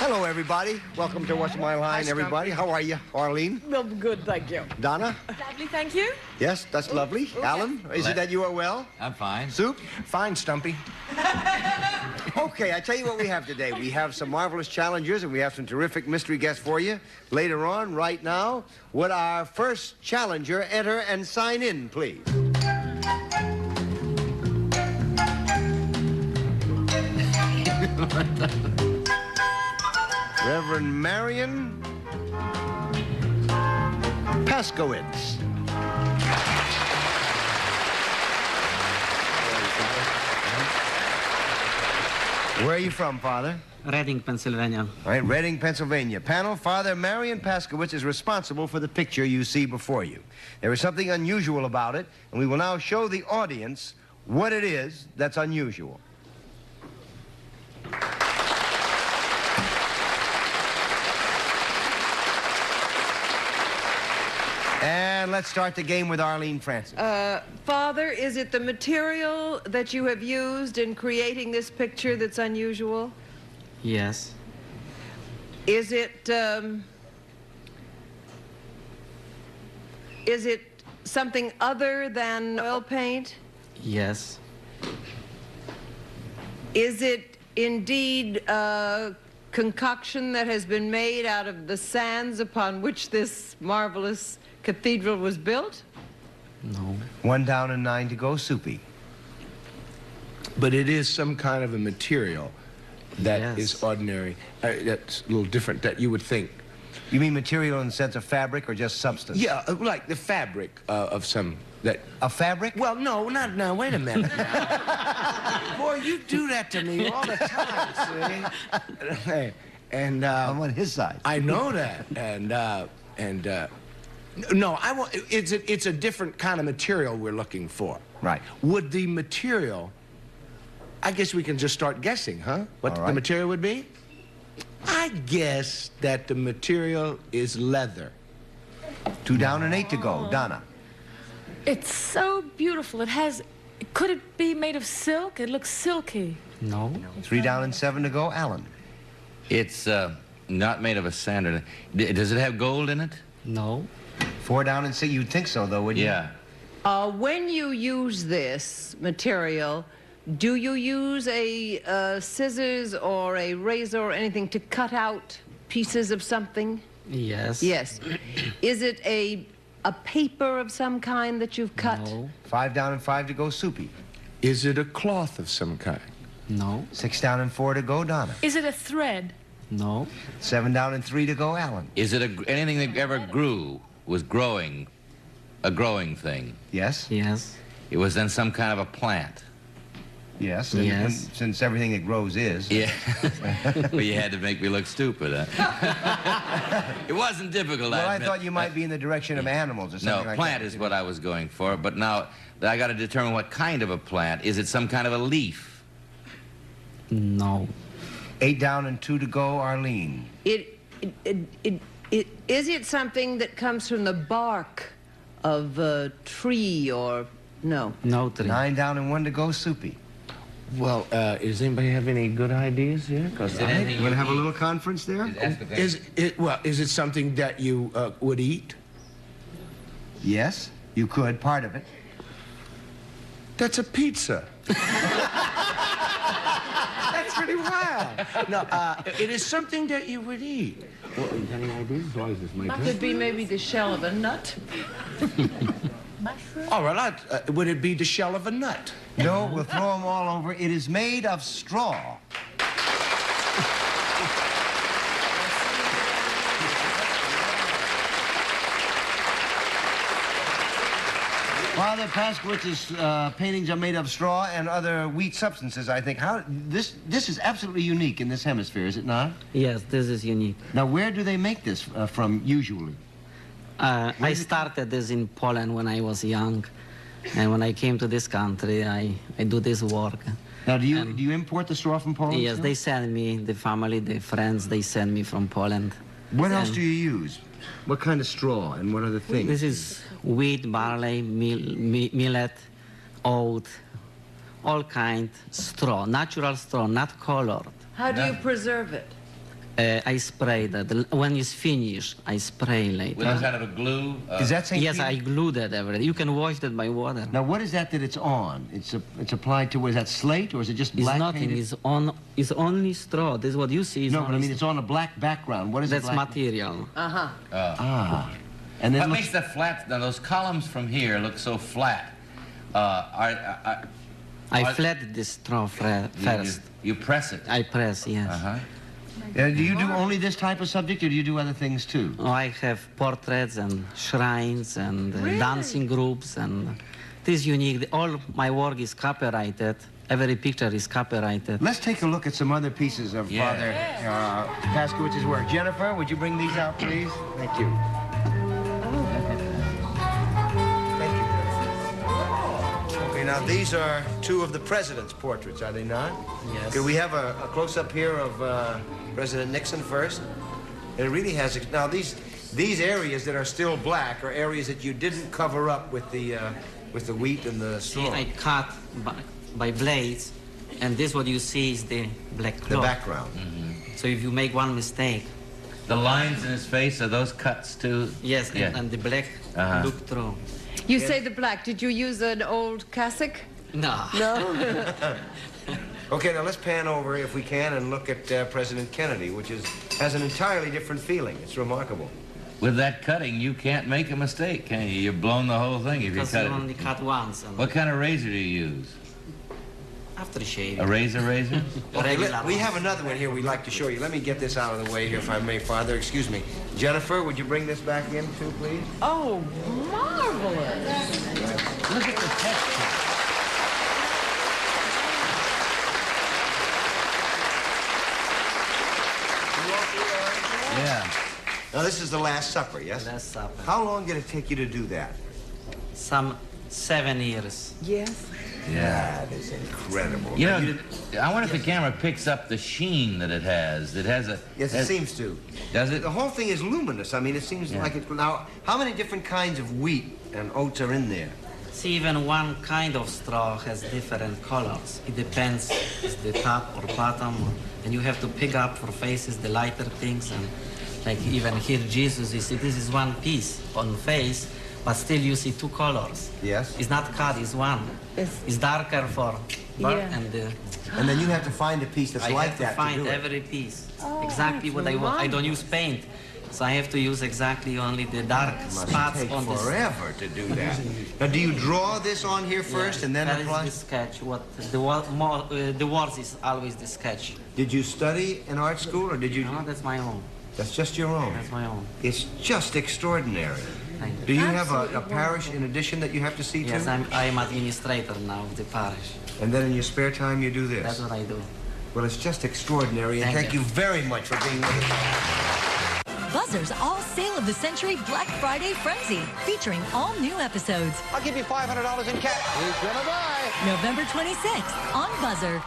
Hello, everybody. Welcome to What's My Line, everybody. How are you, Arlene? Well, good, thank you. Donna? Lovely, thank you. Yes, that's lovely. Alan, is it that you are well? I'm fine. Soup? Fine, Stumpy. Okay, I tell you what we have today. We have some marvelous challengers, and we have some terrific mystery guests for you. Later on, right now, would our first challenger enter and sign in, please? Reverend Marion Paskowitz. Where are you from, Father? Reading, Pennsylvania. All right, Reading, Pennsylvania. Panel, Father Marion Paskowitz is responsible for the picture you see before you. There is something unusual about it, and we will now show the audience what it is that's unusual. And let's start the game with Arlene Francis. Father, is it the material that you have used in creating this picture that's unusual? Yes. Is it something other than oil paint? Yes. Is it indeed a concoction that has been made out of the sands upon which this marvelous cathedral was built? No. 1 down and 9 to go, Soupy. But it is some kind of a material that is Yes. ordinary. That's a little different that you would think. You mean material in the sense of fabric or just substance? Yeah, like the fabric of some that. A fabric? Well, no, not now. Wait a minute. Boy, you do that to me all the time, see? And I'm on his side. I know that. No, I want. It's a different kind of material we're looking for. Right. Would the material? I guess we can just start guessing, huh? What All the right. material would be? I guess that the material is leather. 2 down and 8 to go, Donna. It's so beautiful. Could it be made of silk? It looks silky. No. 3 down and 7 to go, Alan. It's not made of a sand. Does it have gold in it? No. 4 down and 6. You'd think so, though, wouldn't you? Yeah. When you use this material, do you use a scissors or a razor or anything to cut out pieces of something? Yes. Yes. Is it a paper of some kind that you've cut? No. 5 down and 5 to go, Soupy. Is it a cloth of some kind? No. 6 down and 4 to go, Donna. Is it a thread? No. 7 down and 3 to go, Alan. Is it anything that ever grew, was growing, a growing thing? Yes? Yes. It was then some kind of a plant. Yes. Yes. And since everything that grows is. Yeah. But you had to make me look stupid, huh? It wasn't difficult, Well, I admit. thought you might be in the direction of animals or something No, like that. plant is what I was going for, but now I got to determine what kind of a plant. Is it some kind of a leaf? No. 8 down and 2 to go, Arlene. Is it something that comes from the bark of a tree or no? No tree. 9 down and 1 to go, Soupy. Well, does anybody have any good ideas here? Because Is it anything You want to have a little conference there? is it something that you would eat? Yes, you could, part of it. That's a pizza. That's pretty wild. No, it is something that you would eat. Well, any ideas? Could be maybe the shell of a nut. All right, would it be the shell of a nut? No, we'll throw them all over. It is made of straw. Father Paskowitz's paintings are made of straw and other wheat substances, I think. This is absolutely unique in this hemisphere, is it not? Yes, this is unique. Now, where do they make this from, usually? I started this in Poland when I was young. And when I came to this country, I do this work. Now, do you import the straw from Poland? Yes, still? they send me, the family, the friends, they send me from Poland. What else do you use? What kind of straw and what other things? This is wheat, barley, millet, oat, all kind straw, natural straw, not colored. How do you preserve it? I spray that. When it's finished, I spray later. With a kind of a glue? Does that say? Yes, I glue that everything. You can wash that by water. Now, what is that it's on? It's applied to, is that slate or is it just It's black nothing. painted? It's on. It's only straw. This is what you see. Is No, but I only mean, it's on a black background. What is That's it? Black? material. Ah. And then What looks- makes the flat, now those columns from here look so flat? I flat this straw first. You press it. I press, yes. Uh-huh. do you do only this type of subject, or do you do other things too? Oh, I have portraits and shrines and dancing groups, and it is unique. All my work is copyrighted. Every picture is copyrighted. Let's take a look at some other pieces of Father Paskowitz's work. Jennifer, would you bring these out, please? Thank you. Thank you, Jennifer. Okay, now these are two of the president's portraits, are they not? Yes. Could we have a close-up here of President Nixon first? It really has. Now these areas that are still black are areas that you didn't cover up with the wheat and the See, straw. I cut by blades, and this what you see is the black cloth. The background. So if you make one mistake, The lines in his face, are those cuts too? yes, Yeah. and the black look through. You say the black. Did you use an old cassock? No. No? Okay, now let's pan over, if we can, and look at President Kennedy, which has an entirely different feeling. It's remarkable. With that cutting, you can't make a mistake, can you? You've blown the whole thing if you Because cut you it. only cut once. And What kind of razor do you use? after shave. A razor? Okay, we have another one here we'd like to show you. Let me get this out of the way here, if I may, Father. Excuse me. Jennifer, would you bring this back in, too, please? Oh, marvelous. Look at the texture. Yeah. Now, this is the Last Supper, yes? Last Supper. How long did it take you to do that? Some 7 years. Yes. That is incredible. You Now, know, I wonder if the camera picks up the sheen that it has. It has a... Yes, it seems to. Does it? The whole thing is luminous. I mean, it seems like it... Now, how many different kinds of wheat and oats are in there? See, even one kind of straw has different colors. It depends if the top or bottom, and you have to pick up for faces the lighter things, and like even here Jesus, you see this is one piece on face, but still you see two colors. Yes. It's not cut, it's one. It's darker for bird, Yeah. And then you have to find a piece that's I like have to that find do it. every piece. Exactly what I want. I don't use paint, so I have to use exactly only the dark It must spots take on this. forever to do that. Now, do you draw this on here first and then that apply? is the sketch. What the words is always the sketch. Did you study in art school, or did you... No, that's my own. That's just your own. That's my own. It's just extraordinary. Thank Do you. you have a parish in addition that you have to see Yes, to? I'm administrator now of the parish. And then in your spare time you do this? That's what I do. Well, it's just extraordinary, and thank you very much for being with us. Buzzr's All Sale of the Century Black Friday Frenzy, featuring all new episodes. I'll give you $500 in cash. Who's gonna buy? November 26th on Buzzer.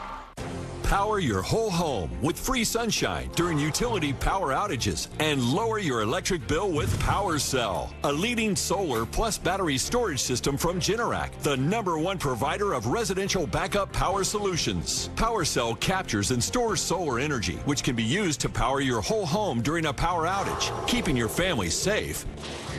Power your whole home with free sunshine during utility power outages and lower your electric bill with PowerCell, a leading solar plus battery storage system from Generac, the #1 provider of residential backup power solutions. PowerCell captures and stores solar energy, which can be used to power your whole home during a power outage, keeping your family safe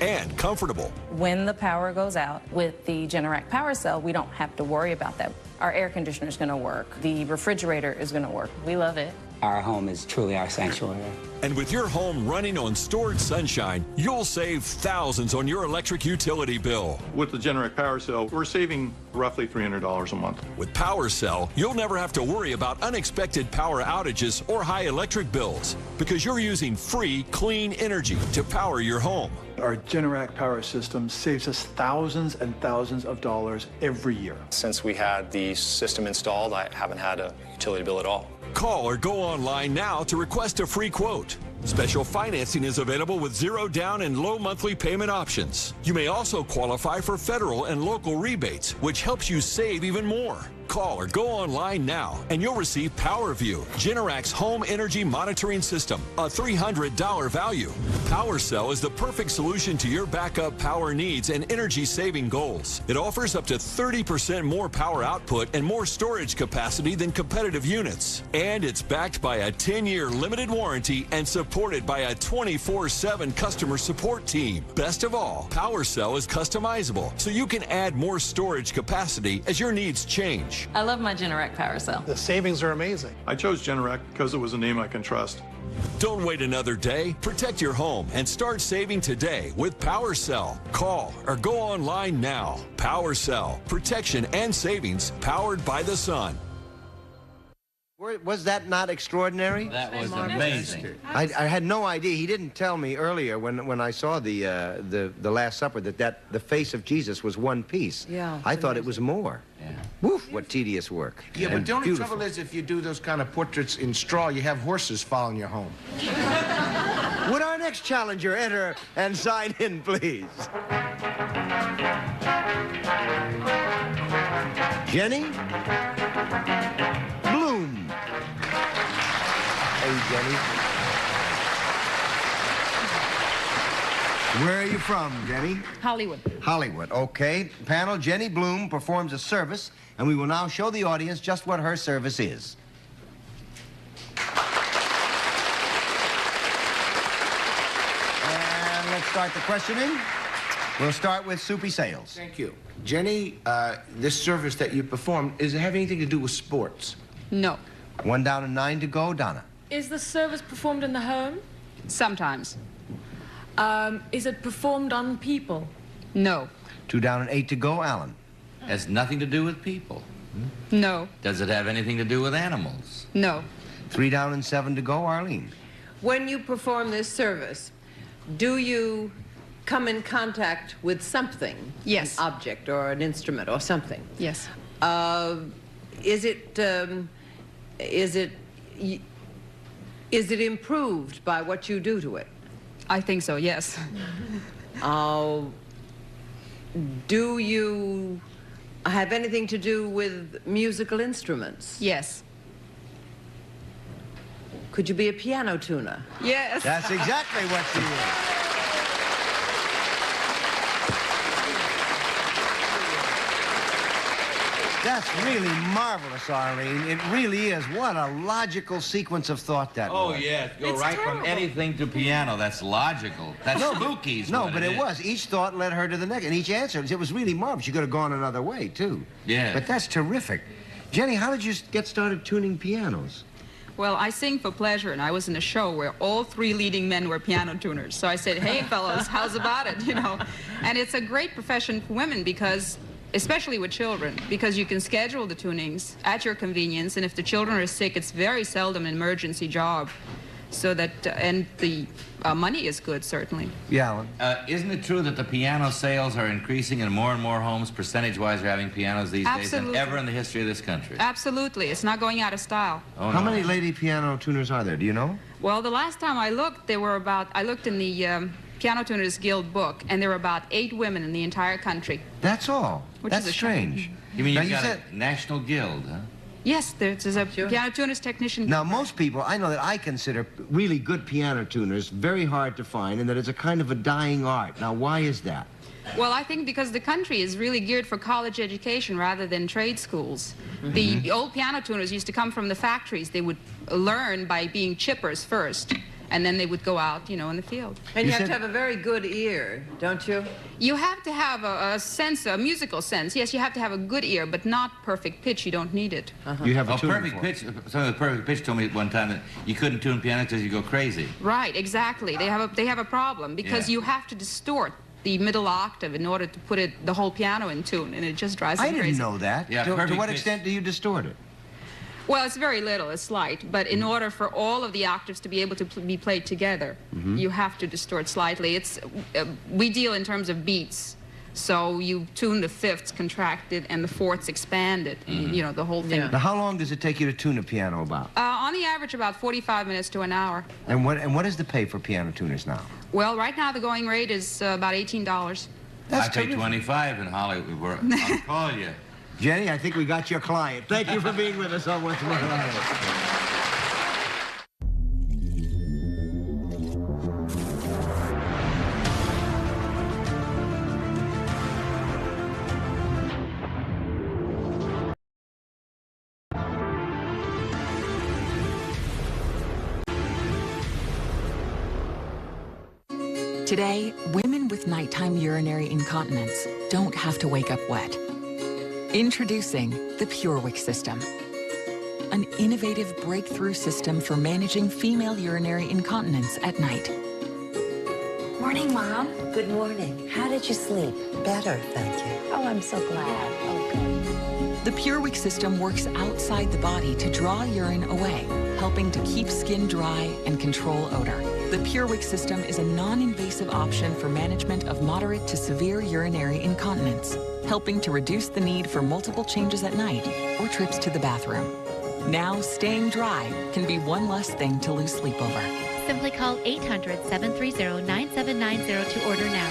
and comfortable. When the power goes out with the Generac Power Cell, we don't have to worry about that. Our air conditioner is going to work. The refrigerator is going to work. We love it. Our home is truly our sanctuary. And with your home running on stored sunshine, you'll save thousands on your electric utility bill. With the Generac Power Cell, we're saving roughly $300 a month. With PowerCell, you'll never have to worry about unexpected power outages or high electric bills because you're using free, clean energy to power your home. Our Generac power system saves us thousands and thousands of dollars every year. Since we had the system installed, I haven't had a utility bill at all. Call or go online now to request a free quote. Special financing is available with 0 down and low monthly payment options. You may also qualify for federal and local rebates, which helps you save even more. call or go online now and you'll receive PowerView, Generac's home energy monitoring system, a $300 value. PowerCell is the perfect solution to your backup power needs and energy-saving goals. It offers up to 30% more power output and more storage capacity than competitive units. And it's backed by a 10-year limited warranty and supported by a 24/7 customer support team. Best of all, PowerCell is customizable, so you can add more storage capacity as your needs change. I love my Generac PowerCell. The savings are amazing. I chose Generac because it was a name I can trust. Don't wait another day. Protect your home and start saving today with PowerCell. Call or go online now. PowerCell. Protection and savings powered by the sun. Was that not extraordinary? That was amazing. I had no idea. He didn't tell me earlier when I saw the Last Supper that the face of Jesus was one piece. Yeah. I thought it was more. Yeah. Woof, what tedious work. Yeah, And but the only beautiful. trouble is if you do those kind of portraits in straw, you have horses following your home. Would our next challenger enter and sign in, please? Jenny Bloom. Hey, Jenny. Where are you from, Jenny? Hollywood. Hollywood, okay. Panel, Jenny Bloom performs a service, and we will now show the audience just what her service is. And let's start the questioning. We'll start with Soupy Sales. Thank you. Jenny, this service that you performed, does it have anything to do with sports? No. 1 down and 9 to go, Donna. Is the service performed in the home? Sometimes. Is it performed on people? No. 2 down and 8 to go, Alan. Has nothing to do with people. No. Does it have anything to do with animals? No. 3 down and 7 to go, Arlene. When you perform this service, do you come in contact with something? Yes. An object or an instrument or something? Yes. Is it improved by what you do to it? I think so, yes. Do you have anything to do with musical instruments? Yes. Could you be a piano tuner? Yes. That's exactly what she is. That's really marvelous, Arlene. It really is. What a logical sequence of thought that was. Oh, yes. Go It's right terrible. from anything to piano. That's logical. That's spooky. No, but it was. Each thought led her to the next, and each answer, it was really marvelous. You could have gone another way, too. Yeah. But that's terrific. Jenny, how did you get started tuning pianos? Well, I sing for pleasure, and I was in a show where all 3 leading men were piano tuners. So I said, hey, fellows, how's about it, you know? And it's a great profession for women because, especially with children, because you can schedule the tunings at your convenience, and if the children are sick, it's very seldom an emergency job. So that, and the money is good, certainly. Yeah, Alan. Isn't it true that the piano sales are increasing and more homes, percentage-wise, are having pianos these days than Absolutely. ever in the history of this country? Absolutely. It's not going out of style. Oh, How no. many lady piano tuners are there? Do you know? Well, the last time I looked, there were about, I looked in the Piano Tuners Guild book, and there were about 8 women in the entire country. That's all. Which That's is a shame. strange. You mean Now, you've you got said- a national guild, huh? Yes, there's a piano tuners technician. Now, most people, I know that I consider really good piano tuners very hard to find, and that it's a kind of a dying art. Now, why is that? Well, I think because the country is really geared for college education rather than trade schools. The old piano tuners used to come from the factories. They would learn by being chippers first, and then they would go out, you know, in the field. And you have to have a very good ear, don't you? You have to have a sense, a musical sense. Yes, you have to have a good ear, but not perfect pitch. You don't need it. You have a tuner perfect for it. pitch. Someone with perfect pitch told me at one time that you couldn't tune piano because you go crazy. Right, exactly. They have a problem because Yeah. you have to distort the middle octave in order to put the whole piano in tune, and it just drives them I crazy. didn't know that. Yeah, to perfect what pitch. extent do you distort it? Well, it's very little, it's slight, but in order for all of the octaves to be able to be played together, you have to distort slightly. It's we deal in terms of beats, so you tune the fifths contracted and the fourths expanded, you know, the whole thing. Now, how long does it take you to tune a piano about? On the average, about 45 minutes to an hour. And what is the pay for piano tuners now? Well, right now the going rate is about $18. I pay 25 in Hollywood. I'll call you. Jenny, I think we got your client. Thank you for being with us on What's My Line. Today, women with nighttime urinary incontinence don't have to wake up wet. Introducing the PureWick system, an innovative breakthrough system for managing female urinary incontinence at night. Morning, Mom. Good morning. How did you sleep? Better, thank you. Oh, I'm so glad. Oh, good. The PureWick system works outside the body to draw urine away, helping to keep skin dry and control odor. The PureWick system is a non-invasive option for management of moderate to severe urinary incontinence, helping to reduce the need for multiple changes at night or trips to the bathroom. Now, staying dry can be one less thing to lose sleep over. Simply call 800-730-9790 to order now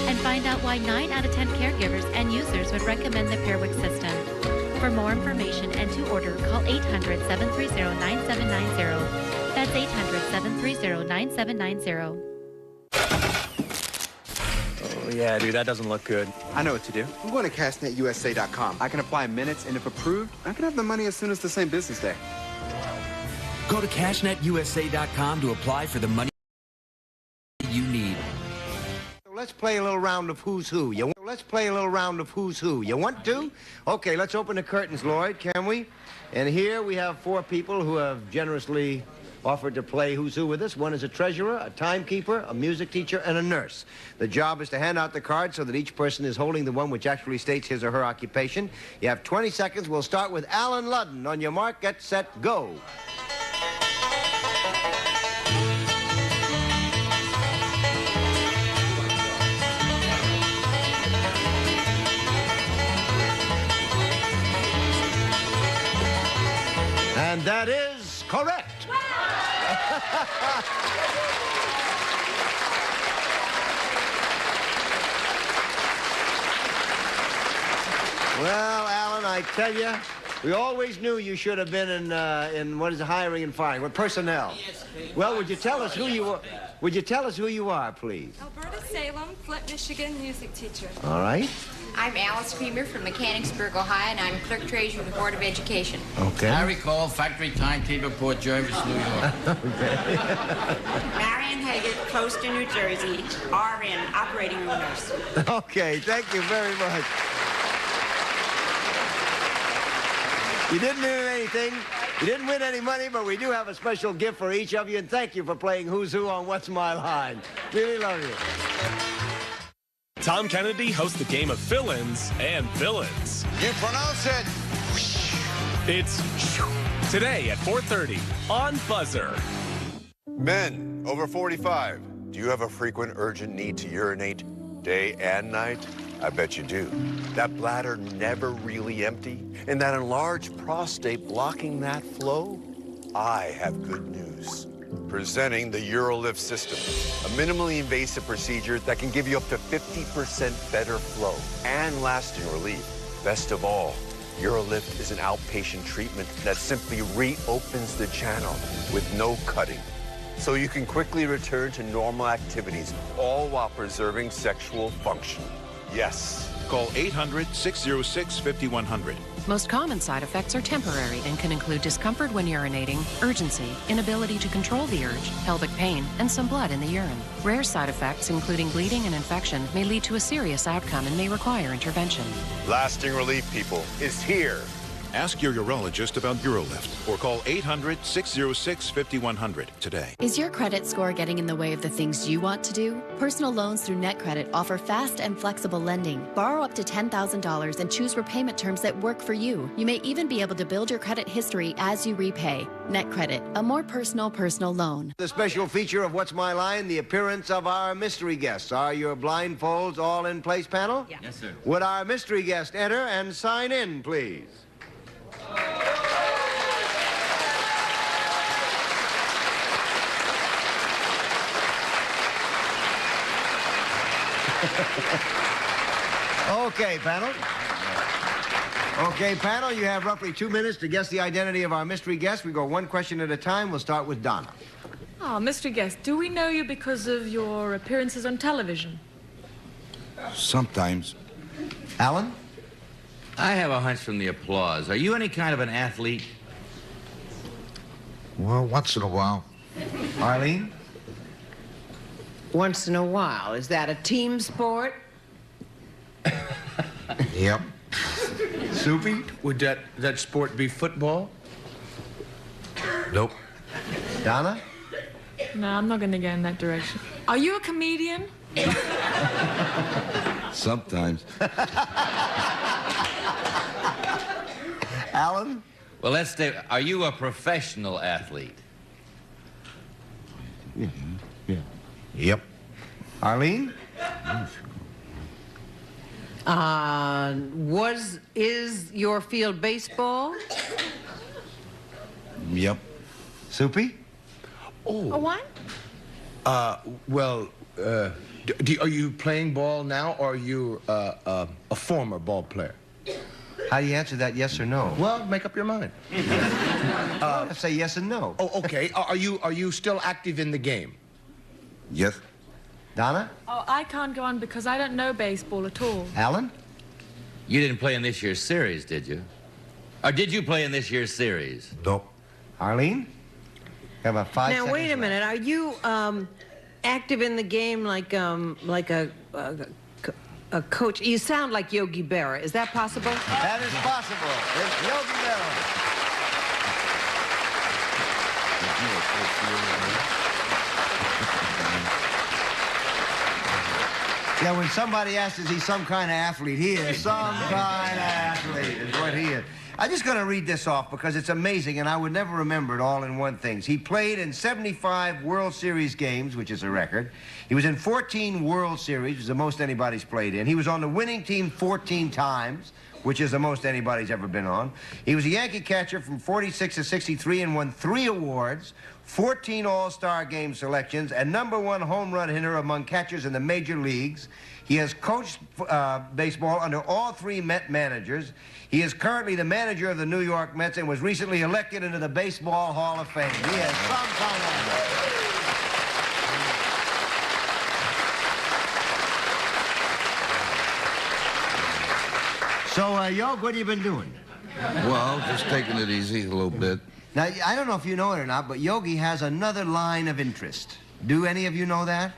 and find out why 9 out of 10 caregivers and users would recommend the PureWick system. For more information and to order, call 800-730-9790. That's 800-730-9790. Oh, yeah, dude, that doesn't look good. I know what to do. I'm going to cashnetusa.com. I can apply in minutes, and if approved, I can have the money as soon as the same business day. Go to cashnetusa.com to apply for the money you need. Let's play a little round of Who's Who. Let's play a little round of Who's Who. You want to? Okay, let's open the curtains, Lloyd, can we? And here we have 4 people who have generously offered to play Who's Who with us. One is a treasurer, a timekeeper, a music teacher, and a nurse. The job is to hand out the cards so that each person is holding the one which actually states his or her occupation. You have 20 seconds. We'll start with Alan Ludden. On your mark, get set, go. And that is correct. Well, Alan, I tell you, we always knew you should have been in what is hiring and firing, with personnel. Well, would you tell us who you are? Would you tell us who you are, please? Alberta Salem, Flint, Michigan, music teacher. All right. I'm Alice Creamer from Mechanicsburg, Ohio, and I'm clerk treasurer of the Board of Education. Okay. Harry Cole, factory timetable, Port Jervis, New York. Okay. Marion Haggett, Closter, New Jersey, RN, operating room nurse. Okay, thank you very much. You didn't win anything. You didn't win any money, but we do have a special gift for each of you, and thank you for playing Who's Who on What's My Line. Really love you. Tom Kennedy hosts the game of fill-ins and villains. You pronounce it. It's today at 4:30 on Buzzer. Men over 45, do you have a frequent urgent need to urinate day and night? I bet you do. That bladder never really empty, and that enlarged prostate blocking that flow? I have good news. Presenting the UroLift system, a minimally invasive procedure that can give you up to 50% better flow and lasting relief. Best of all, UroLift is an outpatient treatment that simply reopens the channel with no cutting, so you can quickly return to normal activities, all while preserving sexual function. Yes. Call 800-606-5100. Most common side effects are temporary and can include discomfort when urinating, urgency, inability to control the urge, pelvic pain, and some blood in the urine. Rare side effects, including bleeding and infection, may lead to a serious outcome and may require intervention. Lasting relief, people, is here. Ask your urologist about UroLift or call 800-606-5100 today. Is your credit score getting in the way of the things you want to do? Personal loans through NetCredit offer fast and flexible lending. Borrow up to $10,000 and choose repayment terms that work for you. You may even be able to build your credit history as you repay. NetCredit, a more personal loan. The special feature of What's My Line, the appearance of our mystery guests. Are your blindfolds all in place, panel? Yeah. Yes, sir. Would our mystery guest enter and sign in, please? Okay, panel. Okay, panel, you have roughly 2 minutes to guess the identity of our mystery guest. We go one question at a time. We'll start with Donna. Oh, mystery guest, do we know you because of your appearances on television? Sometimes. Alan? I have a hunch from the applause. Are you any kind of an athlete? Well, once in a while. Arlene? Once in a while. Is that a team sport? Yep. Soupy? Would that sport be football? Nope. Donna? No, I'm not going to go in that direction. Are you a comedian? Sometimes. Alan? Well, let's stay. Are you a professional athlete? Yeah. Yep. Arlene? Is your field baseball? Yep. Soupy? A what? Well, are you playing ball now, or are you a former ball player? How do you answer that, yes or no? Well, make up your mind. Say yes and no. Oh, okay. Are you still active in the game? Yes. Donna? Oh, I can't go on because I don't know baseball at all. Alan? You didn't play in this year's series, did you? Or did you play in this year's series? Nope. Arlene? You have about 5 seconds Now, wait a left. minute. Are you active in the game like a coach? You sound like Yogi Berra. Is that possible? That is possible. It's Yogi Berra. Yeah, when somebody asks, is he some kind of athlete? He is some kind of athlete, is what he is. I'm just going to read this off because it's amazing, and I would never remember it all in one thing. He played in 75 World Series games, which is a record. He was in 14 World Series, which is the most anybody's played in. He was on the winning team 14 times, which is the most anybody's ever been on. He was a Yankee catcher from 46 to 63 and won 3 awards, 14 All-Star Game selections, and #1 home run hitter among catchers in the major leagues. He has coached baseball under all 3 Met managers. He is currently the manager of the New York Mets and was recently elected into the Baseball Hall of Fame. He has some kind of... So, Yog, what have you been doing? Well, just taking it easy a little bit. Now, I don't know if you know it or not, but Yogi has another line of interest. Do any of you know that?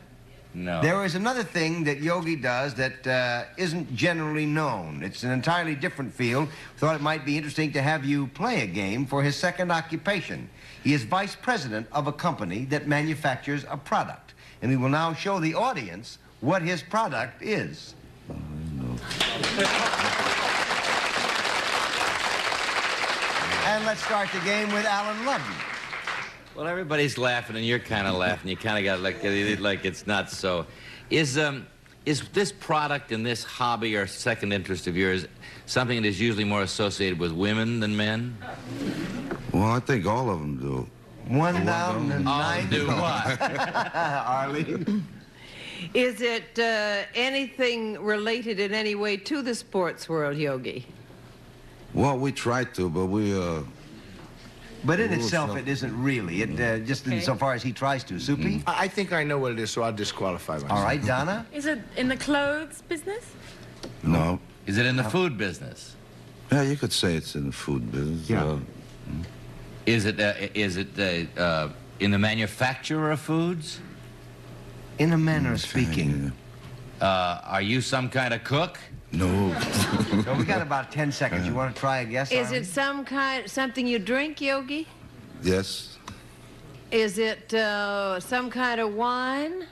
No. There is another thing that Yogi does that isn't generally known. It's an entirely different field. Thought it might be interesting to have you play a game for his second occupation. He is vice president of a company that manufactures a product. And he will now show the audience what his product is. And let's start the game with Alan Ludden. Well, everybody's laughing, and you're kind of laughing. You kind of got like it's not so. Is this product and this hobby or second interest of yours something that is usually more associated with women than men? Well, I think all of them do. One down and All 9 do to go. what? Arlene? Is it anything related in any way to the sports world, Yogi? Well, we tried to, but we, But in itself, it isn't really. It just insofar as he tries to. Soupy? I think I know what it is, so I'll disqualify myself. All right, Donna? Is it in the clothes business? No. Is it in the food business? Yeah, you could say it's in the food business. Yeah. Is it in the manufacture of foods? In a manner of speaking. Are you some kind of cook? No. So we got about 10 seconds. You want to try a guess? Is Arlene? it something you drink, Yogi? Yes. Is it some kind of wine?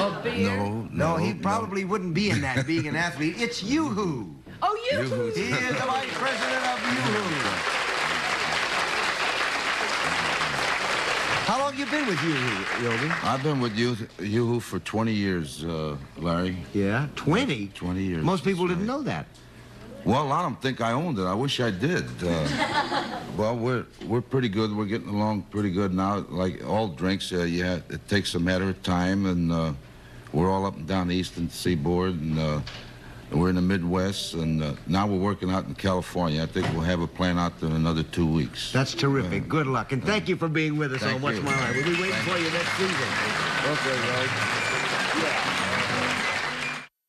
Or beer? No, he probably wouldn't be in that being an athlete. It's Yoo-Hoo. Oh, Yoo-Hoo. He is the vice president of Yoo-Hoo. How long have you been with Yoo-Hoo, Yogi? I've been with Yoo-Hoo for 20 years, Larry. Yeah, 20? 20 years. Most people didn't know that. Well, a lot of them think I owned it. I wish I did. Well, we're pretty good. We're getting along pretty good now. Like all drinks, it takes a matter of time, and we're all up and down the eastern seaboard, and We're in the Midwest, and now we're working out in California. I think we'll have a plan out there in another 2 weeks. That's terrific. Good luck. And thank you for being with us Thank on What's you. My Line. We'll be waiting for you next season. Okay, Rose.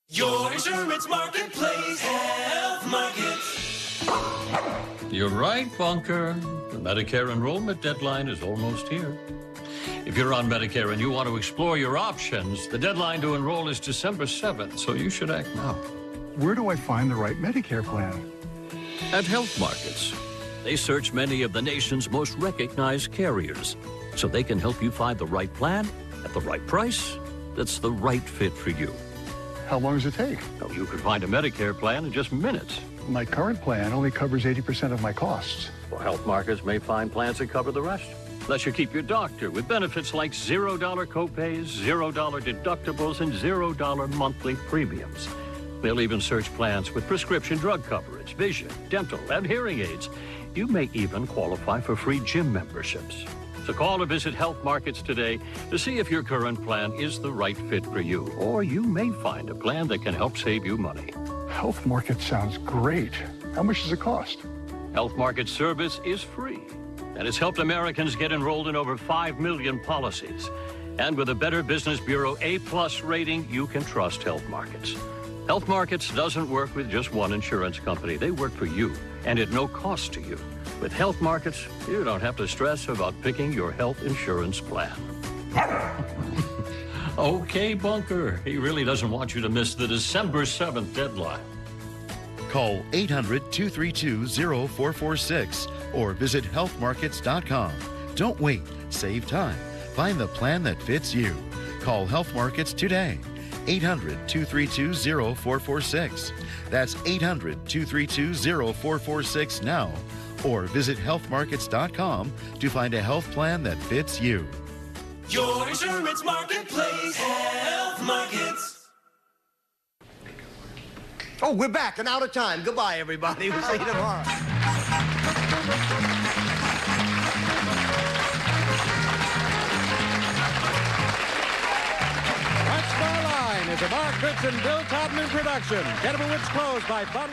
Your insurance marketplace, Health Markets. You're right, Bunker. The Medicare enrollment deadline is almost here. If you're on Medicare and you want to explore your options, the deadline to enroll is December 7th, so you should act now. Where do I find the right Medicare plan? At Health Markets. They search many of the nation's most recognized carriers, so they can help you find the right plan at the right price that's the right fit for you. How long does it take? Now, you could find a Medicare plan in just minutes. My current plan only covers 80% of my costs. Well, Health Markets may find plans that cover the rest. Let you keep your doctor with benefits like $0 copays, $0 deductibles, and $0 monthly premiums. They'll even search plans with prescription drug coverage, vision, dental, and hearing aids. You may even qualify for free gym memberships. So call or visit Health Markets today to see if your current plan is the right fit for you. Or you may find a plan that can help save you money. Health Market sounds great. How much does it cost? Health Market service is free, and it's helped Americans get enrolled in over 5 million policies. And with a Better Business Bureau A+ rating, you can trust Health Markets. Health Markets doesn't work with just one insurance company. They work for you, and at no cost to you. With Health Markets, you don't have to stress about picking your health insurance plan. Okay, Bunker. He really doesn't want you to miss the December 7th deadline. Call 800-232-0446 or visit healthmarkets.com. Don't wait. Save time. Find the plan that fits you. Call Health Markets today. 800-232-0446. That's 800-232-0446 now. Or visit healthmarkets.com to find a health plan that fits you. Your insurance marketplace, Health Markets. Oh, we're back and out of time. Goodbye, everybody. We'll see you tomorrow. What's My Line is a Mark Fitz and Bill Todman production. Get 'em Clothes by Bud